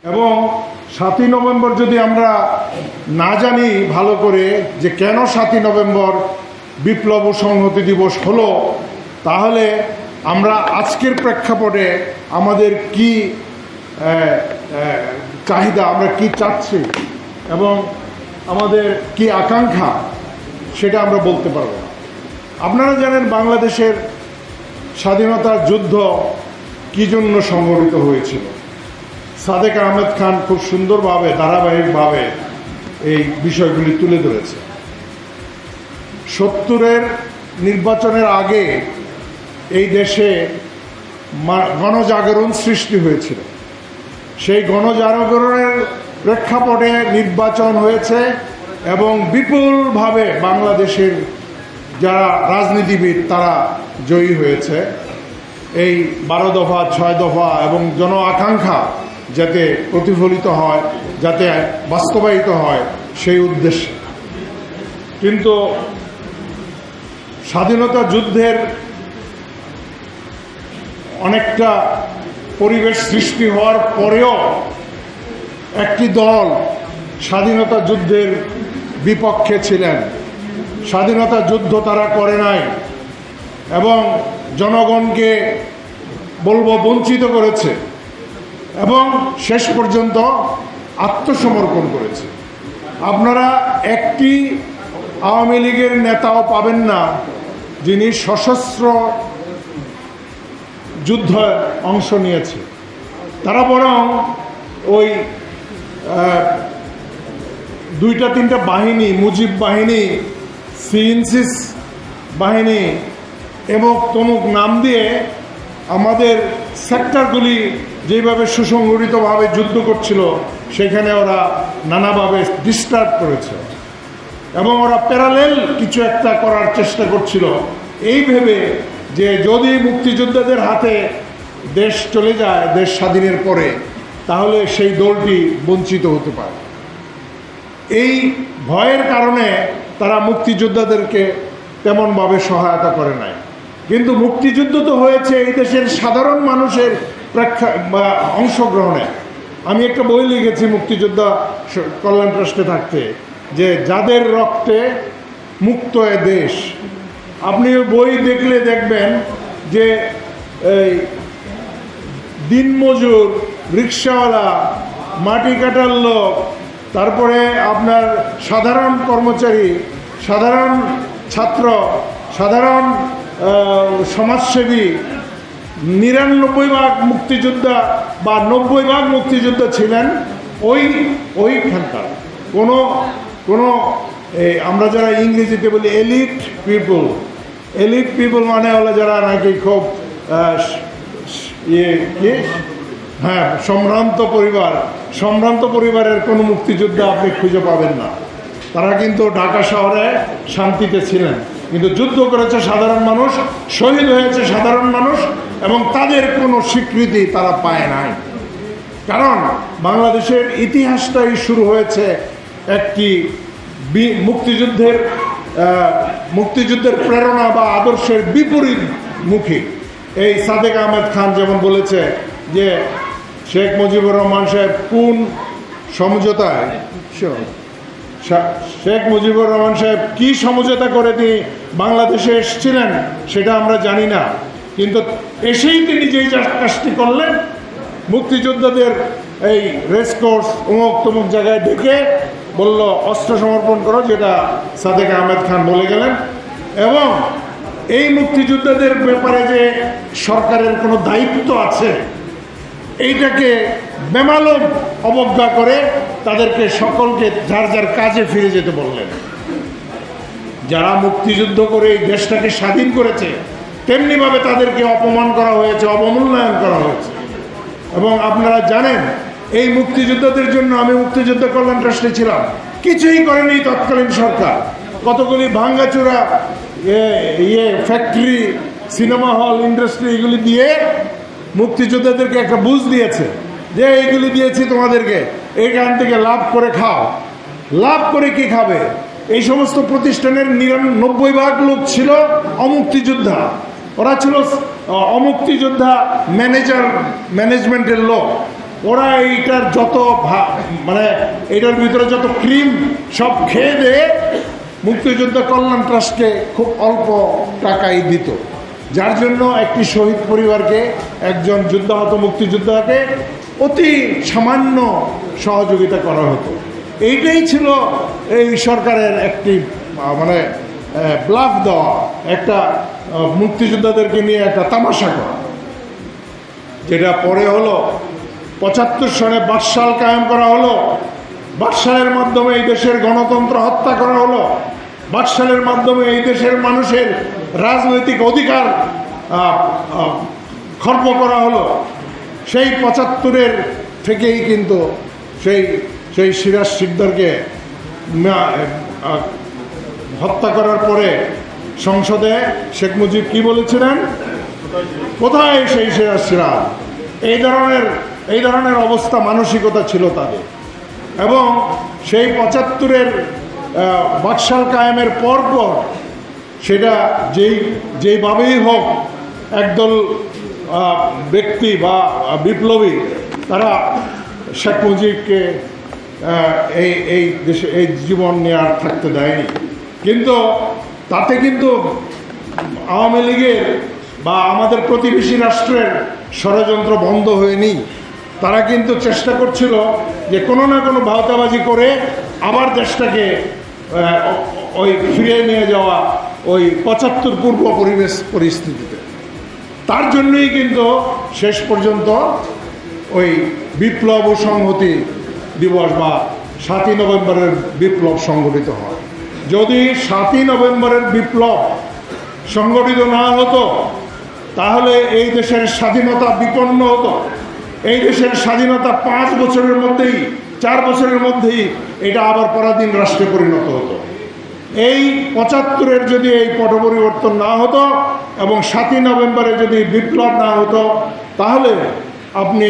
এবং 7ই নভেম্বর যদি আমরা না জানি ভালো করে যে কেন 7ই নভেম্বর বিপ্লব ও সংহতি দিবস হলো, তাহলে আমরা আজকের প্রেক্ষাপটে আমাদের কি চাহিদা, আমরা কি চাচ্ছি এবং আমাদের কি আকাঙ্ক্ষা, সেটা আমরা বলতে পারব না। আপনারা জানেন বাংলাদেশের স্বাধীনতার যুদ্ধ কী জন্য সংগঠিত হয়েছিল। সাদেক আহমেদ খান খুব সুন্দরভাবে ধারাবাহিকভাবে এই বিষয়গুলি তুলে ধরেছে। 70-এর নির্বাচনের আগে এই দেশে গণজাগরণ সৃষ্টি হয়েছিল। সেই গণজাগরণের প্রেক্ষাপটে নির্বাচন হয়েছে এবং বিপুলভাবে বাংলাদেশের যারা রাজনীতিবিদ তারা জয়ী হয়েছে। এই 12 দফা 6 দফা এবং জন আকাঙ্ক্ষা যাতে প্রতিফলিত হয়, যাতে বাস্তবায়িত হয় সেই উদ্দেশ্যে। কিন্তু স্বাধীনতা যুদ্ধের অনেকটা পরিবেশ সৃষ্টি হওয়ার পরেও একটি দল স্বাধীনতা যুদ্ধের বিপক্ষে ছিলেন। স্বাধীনতা যুদ্ধ তারা করে নাই এবং জনগণকে বলবো বঞ্চিত করেছে এবং শেষ পর্যন্ত আত্মসমর্পণ করেছে। আপনারা একটি আওয়ামী লীগের নেতাও পাবেন না যিনি সশস্ত্র যুদ্ধে অংশ নিয়েছে। তারা বরং ওই 2-3টা বাহিনী, মুজিব বাহিনী, সিএনসিস বাহিনী এবং তমুক নাম দিয়ে আমাদের সেক্টরগুলি যেভাবে সুসংগঠিতভাবে যুদ্ধ করছিল সেখানে ওরা নানাভাবে ডিস্টার্ব করেছে এবং ওরা প্যারালেল কিছু একটা করার চেষ্টা করছিল এই ভেবে যে যদি মুক্তিযোদ্ধাদের হাতে দেশ চলে যায় দেশ স্বাধীনের পরে, তাহলে সেই দলটি বঞ্চিত হতে পারে। এই ভয়ের কারণে তারা মুক্তিযোদ্ধাদেরকে তেমনভাবে সহায়তা করে নাই। কিন্তু মুক্তিযুদ্ধ তো হয়েছে এই দেশের সাধারণ মানুষের অংশগ্রহণে। আমি একটা বই লিখেছি মুক্তিযোদ্ধা কল্যাণ ট্রাস্টে থাকতে, যে যাদের রক্তে মুক্ত এ দেশ। আপনি বই দেখলে দেখবেন যে এই দিনমজুর, রিক্সাওয়ালা, মাটি কাটার লোক, তারপরে আপনার সাধারণ কর্মচারী, সাধারণ ছাত্র, সাধারণ সমাজসেবী, 99 মুক্তিযোদ্ধা বা 90 মুক্তিযোদ্ধা ছিলেন ওইখানকার কোনো আমরা যারা ইংরেজিতে বলি এলিট পিপল মানে হলো যারা নাকি খুব সম্ভ্রান্ত পরিবারের কোনো মুক্তিযোদ্ধা আপনি খুঁজে পাবেন না। তারা কিন্তু ঢাকা শহরে শান্তিতে ছিলেন, কিন্তু যুদ্ধ করেছে সাধারণ মানুষ, শহীদ হয়েছে সাধারণ মানুষ এবং তাদের কোনো স্বীকৃতি তারা পায় নাই। কারণ বাংলাদেশের ইতিহাসটাই শুরু হয়েছে একটি মুক্তিযুদ্ধের প্রেরণা বা আদর্শের বিপরীত মুখী। এই সাদেক আহমেদ খান যেমন বলেছে যে শেখ মুজিবুর রহমান সাহেব কোন সমঝোতায়, শেখ মুজিবুর রহমান সাহেব কি সমঝোতা করে তিনি বাংলাদেশে এসেছিলেন সেটা আমরা জানি না, কিন্তু এসেই তিনি যেই কাজটি করলেন, মুক্তিযোদ্ধাদের এই রেসকোর্স অমুক তমুক জায়গায় ডেকে বলল অস্ত্র সমর্পণ করো, যেটা সাদেক আহমেদ খান বলে গেলেন। এবং এই মুক্তিযোদ্ধাদের ব্যাপারে যে সরকারের কোনো দায়িত্ব আছে এইটাকে বেমালুম অবজ্ঞা করে তাদেরকে সকলকে যার যার কাজে ফিরে যেতে বললেন। যারা মুক্তিযুদ্ধ করে এই দেশটাকে স্বাধীন করেছে তেমনিভাবে তাদেরকে অপমান করা হয়েছে, অবমূল্যায়ন করা হয়েছে। এবং আপনারা জানেন এই মুক্তিযোদ্ধাদের জন্য আমি মুক্তিযোদ্ধা কল্যাণ ট্রাস্টে ছিলাম, কিছুই করেনি তৎকালীন সরকার। কতগুলি ভাঙ্গাচোরা ফ্যাক্টরি, সিনেমা হল, ইন্ডাস্ট্রি এগুলি দিয়ে মুক্তিযোদ্ধাদেরকে একটা বুঝ দিয়েছে যে এইগুলি দিয়েছি তোমাদেরকে, এইখান থেকে লাভ করে খাও। লাভ করে কি খাবে? এই সমস্ত প্রতিষ্ঠানের 99% লোক ছিল অমুক্তিযোদ্ধা। ওরা ছিল অমুক্তিযোদ্ধা ম্যানেজমেন্টের লোক। ওরা এইটার যত মানে এটার ভিতরে যত ক্রিম সব খেয়ে দিয়ে মুক্তিযোদ্ধা কল্যাণ ট্রাস্টকে খুব অল্প টাকাই দিত, যার জন্য একটি শহীদ পরিবারকে, একজন যুদ্ধাহত মুক্তিযোদ্ধাকে অতি সামান্য সহযোগিতা করা হতো। এইটাই ছিল এই সরকারের একটি মানে ব্লাফ দেওয়া, একটা মুক্তিযোদ্ধাদেরকে নিয়ে একটা তামাশা করা। যেটা পরে হলো ৭৫ সনে বাকশাল কায়েম করা হলো, বাকশালের মাধ্যমে এই দেশের গণতন্ত্র হত্যা করা হলো, বাকশালের মাধ্যমে এই দেশের মানুষের রাজনৈতিক অধিকার খর্ব করা হলো। সেই ৭৫-এর থেকেই কিন্তু সেই সিরাজ শিকদারকে হত্যা করার পরে সংসদে শেখ মুজিব কি বলেছিলেন, কোথায় সেই সিরাজ? এই ধরনের অবস্থা মানসিকতা ছিল তাদের। এবং সেই ৭৫-এর বাকশাল কায়েমের পর সেটা যেইভাবেই হোক একদল ব্যক্তি বা বিপ্লবী তারা শেখ মুজিবকে এই দেশে এই জীবন নিয়ে আর থাকতে দেয়নি। কিন্তু তাতে কিন্তু আওয়ামী লীগের বা আমাদের প্রতিবেশী রাষ্ট্রের ষড়যন্ত্র বন্ধ হয়নি। তারা কিন্তু চেষ্টা করছিল যে কোনো না কোনো ভাওতাবাজি করে আবার দেশটাকে ওই ফিরিয়ে নিয়ে যাওয়া ওই ৭৫ পূর্ব পরিস্থিতিতে। তার জন্যই কিন্তু শেষ পর্যন্ত ওই বিপ্লব ও সংহতি দিবস বা ৭ই নভেম্বরের বিপ্লব সংগঠিত হয়। যদি ৭ই নভেম্বরের বিপ্লব সংগঠিত না হতো তাহলে এই দেশের স্বাধীনতা বিপন্ন হতো। এই দেশের স্বাধীনতা ৫ বছরের মধ্যেই, ৪ বছরের মধ্যেই এটা আবার পরাধীন রাষ্ট্রে পরিণত হতো। এই ৭৫-এর যদি এই পট পরিবর্তন না হতো এবং ৭ই নভেম্বরে যদি বিপ্লব না হতো তাহলে আপনি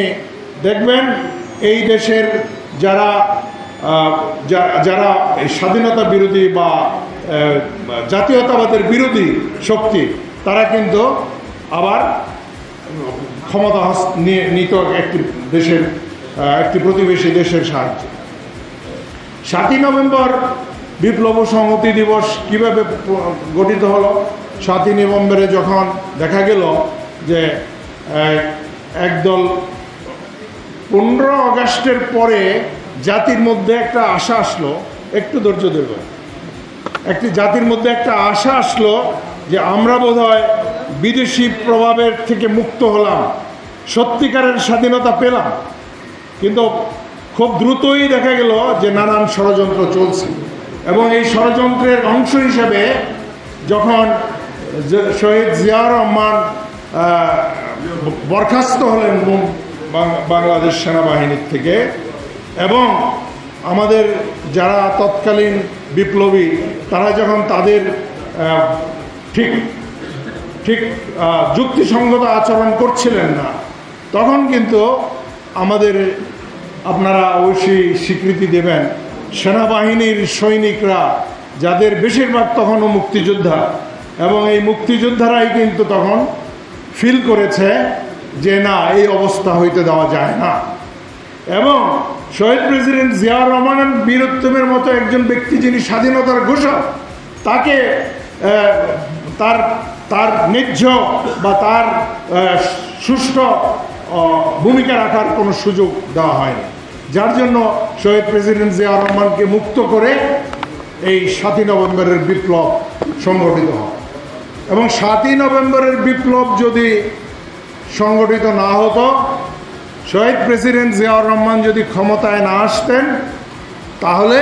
দেখবেন এই দেশের যারা স্বাধীনতা বিরোধী বা জাতীয়তাবাদের বিরোধী শক্তি তারা কিন্তু আবার ক্ষমতা নিত একটি প্রতিবেশী দেশের সাহায্যে। ৭ই নভেম্বর বিপ্লব ও সংহতি দিবস কিভাবে গঠিত হলো? ৭ই নভেম্বরে যখন দেখা গেল যে একদল ১৫ আগস্টের পরে জাতির মধ্যে একটা আশা আসলো, একটু ধৈর্য দেব, একটি জাতির মধ্যে একটা আশা আসলো যে আমরা বোধহয় বিদেশি প্রভাবের থেকে মুক্ত হলাম, সত্যিকারের স্বাধীনতা পেলাম। কিন্তু খুব দ্রুতই দেখা গেল যে নানান ষড়যন্ত্র চলছে এবং এই ষড়যন্ত্রের অংশ হিসেবে যখন শহীদ জিয়াউর রহমান বরখাস্ত হলেন বাংলাদেশ সেনাবাহিনীর থেকে এবং আমাদের যারা তৎকালীন বিপ্লবী তারা যখন তাদের ঠিক যুক্তিসঙ্গত আচরণ করছিলেন না, তখন কিন্তু আপনারা অবশ্যই স্বীকৃতি দেবেন, সেনাবাহিনীর সৈনিকরা যাদের বেশিরভাগ তখনও মুক্তিযোদ্ধা এবং এই মুক্তিযোদ্ধারাই কিন্তু তখন ফিল করেছে যে না, এই অবস্থা হইতে দেওয়া যায় না। এবং শহীদ প্রেসিডেন্ট জিয়াউর রহমানের বীরত্বের মতো একজন ব্যক্তি যিনি স্বাধীনতার ঘোষক, তাকে তার ন্যায্য বা তার সুষ্ঠু ভূমিকা রাখার কোনো সুযোগ দেওয়া হয়নি, যার জন্য শহীদ প্রেসিডেন্ট জিয়াউর রহমানকে মুক্ত করে এই ৭ই নভেম্বরের বিপ্লব সংগঠিত হয়। এবং ৭ই নভেম্বরের বিপ্লব যদি সংগঠিত না হতো, শহীদ প্রেসিডেন্ট জিয়াউর রহমান যদি ক্ষমতায় না আসতেন, তাহলে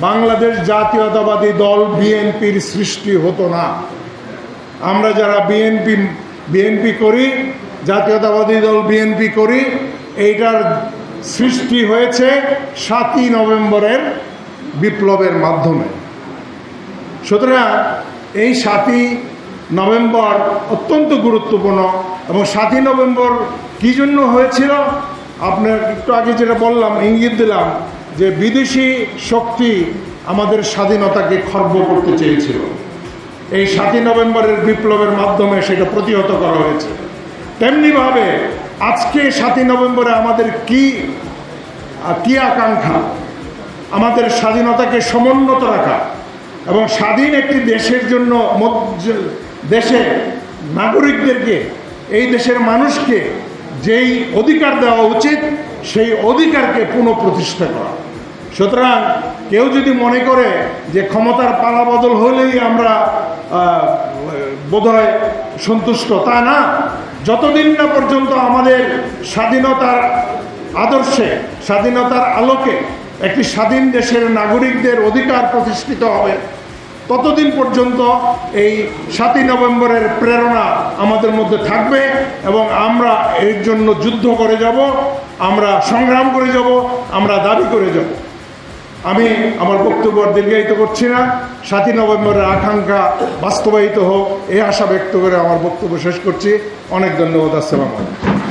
বাংলাদেশ জাতীয়তাবাদী দল বিএনপির সৃষ্টি হতো না। আমরা যারা বিএনপি করি, জাতীয়তাবাদী দল বিএনপি করি, এইটার সৃষ্টি হয়েছে ৭ই নভেম্বরের বিপ্লবের মাধ্যমে। সুতরাং এই ৭ই নভেম্বর অত্যন্ত গুরুত্বপূর্ণ। এবং ৭ই নভেম্বর কী জন্য হয়েছিল? আপনার একটু আগে যেটা বললাম, ইঙ্গিত দিলাম যে বিদেশি শক্তি আমাদের স্বাধীনতাকে খর্ব করতে চেয়েছিল। এই ৭ই নভেম্বরের বিপ্লবের মাধ্যমে সেটা প্রতিহত করা হয়েছে। তেমনিভাবে আজকে 7ই নভেম্বরে আমাদের কি আকাঙ্ক্ষা, আমাদের স্বাধীনতাকে সমুন্নত রাখা এবং স্বাধীন একটি দেশের জন্য দেশের নাগরিকদেরকে, এই দেশের মানুষকে যেই অধিকার দেওয়া উচিত সেই অধিকারকে পুনঃপ্রতিষ্ঠা করা। সুতরাং কেউ যদি মনে করে যে ক্ষমতার পালাবদল হলেই আমরা বোধহয় সন্তুষ্ট, তা না। যতদিন না পর্যন্ত আমাদের স্বাধীনতার আদর্শে, স্বাধীনতার আলোকে একটি স্বাধীন দেশের নাগরিকদের অধিকার প্রতিষ্ঠিত হবে, ততদিন পর্যন্ত এই 7ই নভেম্বরের প্রেরণা আমাদের মধ্যে থাকবে এবং আমরা এর জন্য যুদ্ধ করে যাব, আমরা সংগ্রাম করে যাব, আমরা দাবি করে যাব। আমি আমার বক্তব্য দীর্ঘায়িত করছি না। 7ই নভেম্বরের আকাঙ্ক্ষা বাস্তবায়িত হোক এই আশা ব্যক্ত করে আমার বক্তব্য শেষ করছি। অনেক ধন্যবাদ। আসসালামু আলাইকুম।